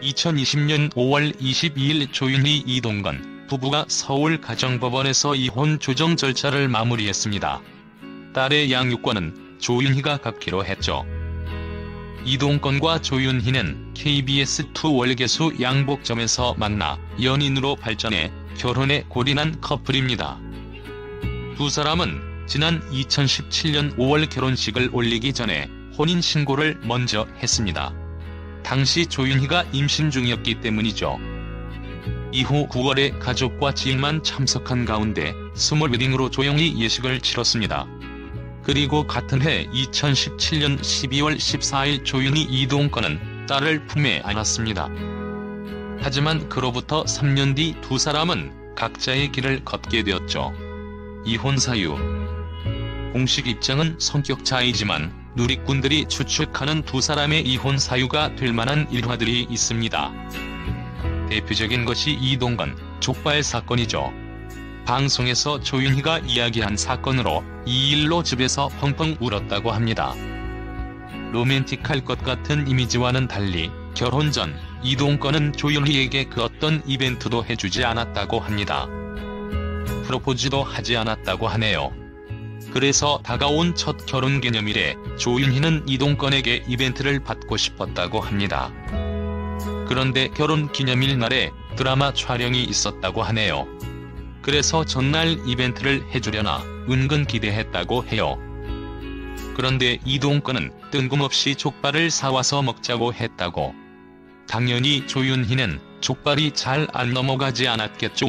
2020년 5월 22일 조윤희 이동건 부부가 서울 가정법원에서 이혼 조정 절차를 마무리했습니다. 딸의 양육권은 조윤희가 갖기로 했죠. 이동건과 조윤희는 KBS2 월계수 양복점에서 만나 연인으로 발전해 결혼에 골인한 커플입니다. 두 사람은 지난 2017년 5월 결혼식을 올리기 전에 혼인신고를 먼저 했습니다. 당시 조윤희가 임신 중이었기 때문이죠. 이후 9월에 가족과 지인만 참석한 가운데 스몰 웨딩으로 조용히 예식을 치렀습니다. 그리고 같은 해 2017년 12월 14일 조윤희 이동건은 딸을 품에 안았습니다. 하지만 그로부터 3년 뒤 두 사람은 각자의 길을 걷게 되었죠. 이혼 사유. 공식 입장은 성격 차이지만 누리꾼들이 추측하는 두 사람의 이혼 사유가 될 만한 일화들이 있습니다. 대표적인 것이 이동건 족발 사건이죠. 방송에서 조윤희가 이야기한 사건으로 이 일로 집에서 펑펑 울었다고 합니다. 로맨틱할 것 같은 이미지와는 달리 결혼 전 이동건은 조윤희에게 그 어떤 이벤트도 해주지 않았다고 합니다. 프로포즈도 하지 않았다고 하네요. 그래서 다가온 첫 결혼기념일에 조윤희는 이동건에게 이벤트를 받고 싶었다고 합니다. 그런데 결혼기념일 날에 드라마 촬영이 있었다고 하네요. 그래서 전날 이벤트를 해주려나 은근 기대했다고 해요. 그런데 이동건은 뜬금없이 족발을 사와서 먹자고 했다고. 당연히 조윤희는 족발이 잘 안 넘어가지 않았겠죠.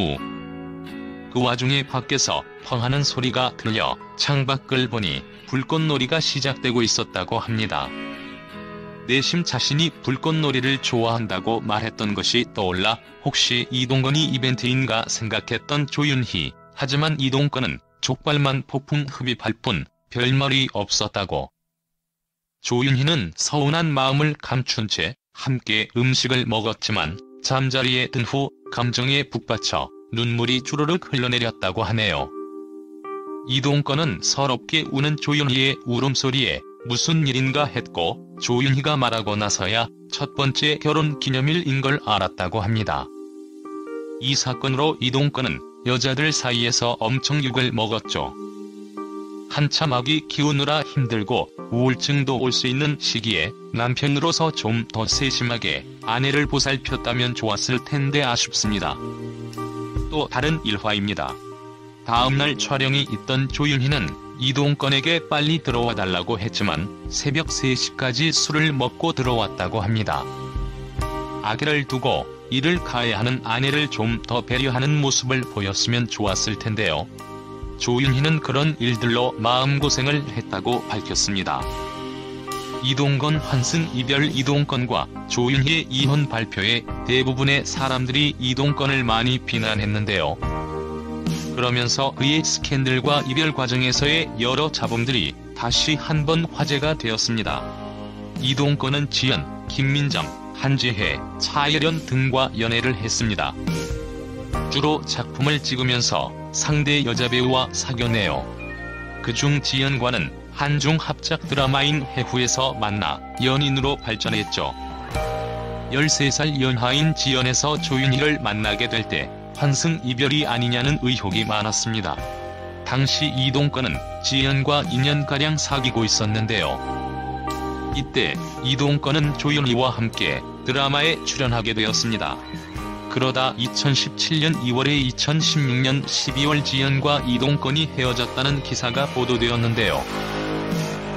그 와중에 밖에서 펑하는 소리가 들려 창밖을 보니 불꽃놀이가 시작되고 있었다고 합니다. 내심 자신이 불꽃놀이를 좋아한다고 말했던 것이 떠올라 혹시 이동건이 이벤트인가 생각했던 조윤희. 하지만 이동건은 족발만 폭풍 흡입할 뿐 별말이 없었다고. 조윤희는 서운한 마음을 감춘 채 함께 음식을 먹었지만 잠자리에 든 후 감정에 북받쳐 눈물이 주르륵 흘러내렸다고 하네요. 이동건은 서럽게 우는 조윤희의 울음소리에 무슨 일인가 했고 조윤희가 말하고 나서야 첫 번째 결혼기념일인 걸 알았다고 합니다. 이 사건으로 이동건은 여자들 사이에서 엄청 욕을 먹었죠. 한참 아기 키우느라 힘들고 우울증도 올 수 있는 시기에 남편으로서 좀 더 세심하게 아내를 보살폈다면 좋았을 텐데 아쉽습니다. 또 다른 일화입니다. 다음날 촬영이 있던 조윤희는 이동건에게 빨리 들어와 달라고 했지만 새벽 3시까지 술을 먹고 들어왔다고 합니다. 아기를 두고 일을 가해야 하는 아내를 좀 더 배려하는 모습을 보였으면 좋았을 텐데요. 조윤희는 그런 일들로 마음고생을 했다고 밝혔습니다. 이동건 환승 이별. 이동건과 조윤희의 이혼 발표에 대부분의 사람들이 이동건을 많이 비난했는데요. 그러면서 그의 스캔들과 이별 과정에서의 여러 잡음들이 다시 한번 화제가 되었습니다. 이동건은 지연, 김민정, 한지혜, 차예련 등과 연애를 했습니다. 주로 작품을 찍으면서 상대 여자배우와 사귀었네요. 그중 지연과는 한중 합작 드라마인 해후에서 만나 연인으로 발전했죠. 13살 연하인 지연에서 조윤희를 만나게 될 때 환승 이별이 아니냐는 의혹이 많았습니다. 당시 이동건은 지연과 2년가량 사귀고 있었는데요. 이때 이동건은 조윤희와 함께 드라마에 출연하게 되었습니다. 그러다 2017년 2월에 2016년 12월 지연과 이동건이 헤어졌다는 기사가 보도되었는데요.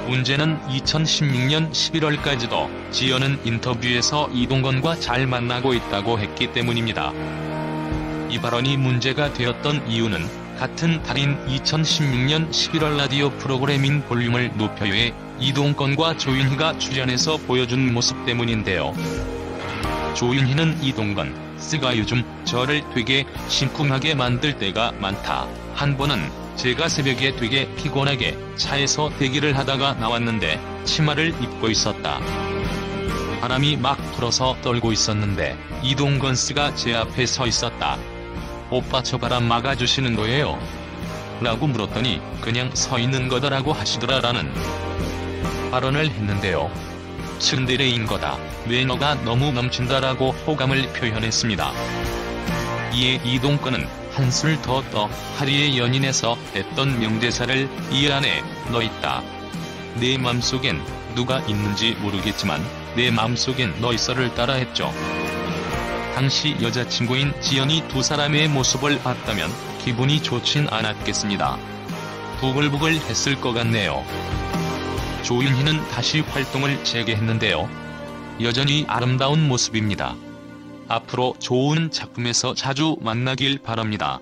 문제는 2016년 11월까지도 지연은 인터뷰에서 이동건과 잘 만나고 있다고 했기 때문입니다. 이 발언이 문제가 되었던 이유는 같은 달인 2016년 11월 라디오 프로그램인 볼륨을 높여요에 이동건과 조윤희가 출연해서 보여준 모습 때문인데요. 조윤희는 이동건 씨가 요즘 저를 되게 심쿵하게 만들 때가 많다. 한 번은 제가 새벽에 되게 피곤하게 차에서 대기를 하다가 나왔는데 치마를 입고 있었다. 바람이 막 불어서 떨고 있었는데 이동건 씨가 제 앞에 서 있었다. 오빠 저 바람 막아주시는 거예요? 라고 물었더니 그냥 서 있는 거더라고 하시더라라는 발언을 했는데요. 츤데레인 거다, 매너가 너무 넘친다라고 호감을 표현했습니다. 이에 이동건은 한술 더 떠 하리의 연인에서 했던 명대사를 이 안에 넣었다. 내 맘속엔 누가 있는지 모르겠지만 내 맘속엔 너 있어를 따라했죠. 당시 여자친구인 지연이 두 사람의 모습을 봤다면 기분이 좋진 않았겠습니다. 부글부글 했을 것 같네요. 조윤희는 다시 활동을 재개했는데요. 여전히 아름다운 모습입니다. 앞으로 좋은 작품에서 자주 만나길 바랍니다.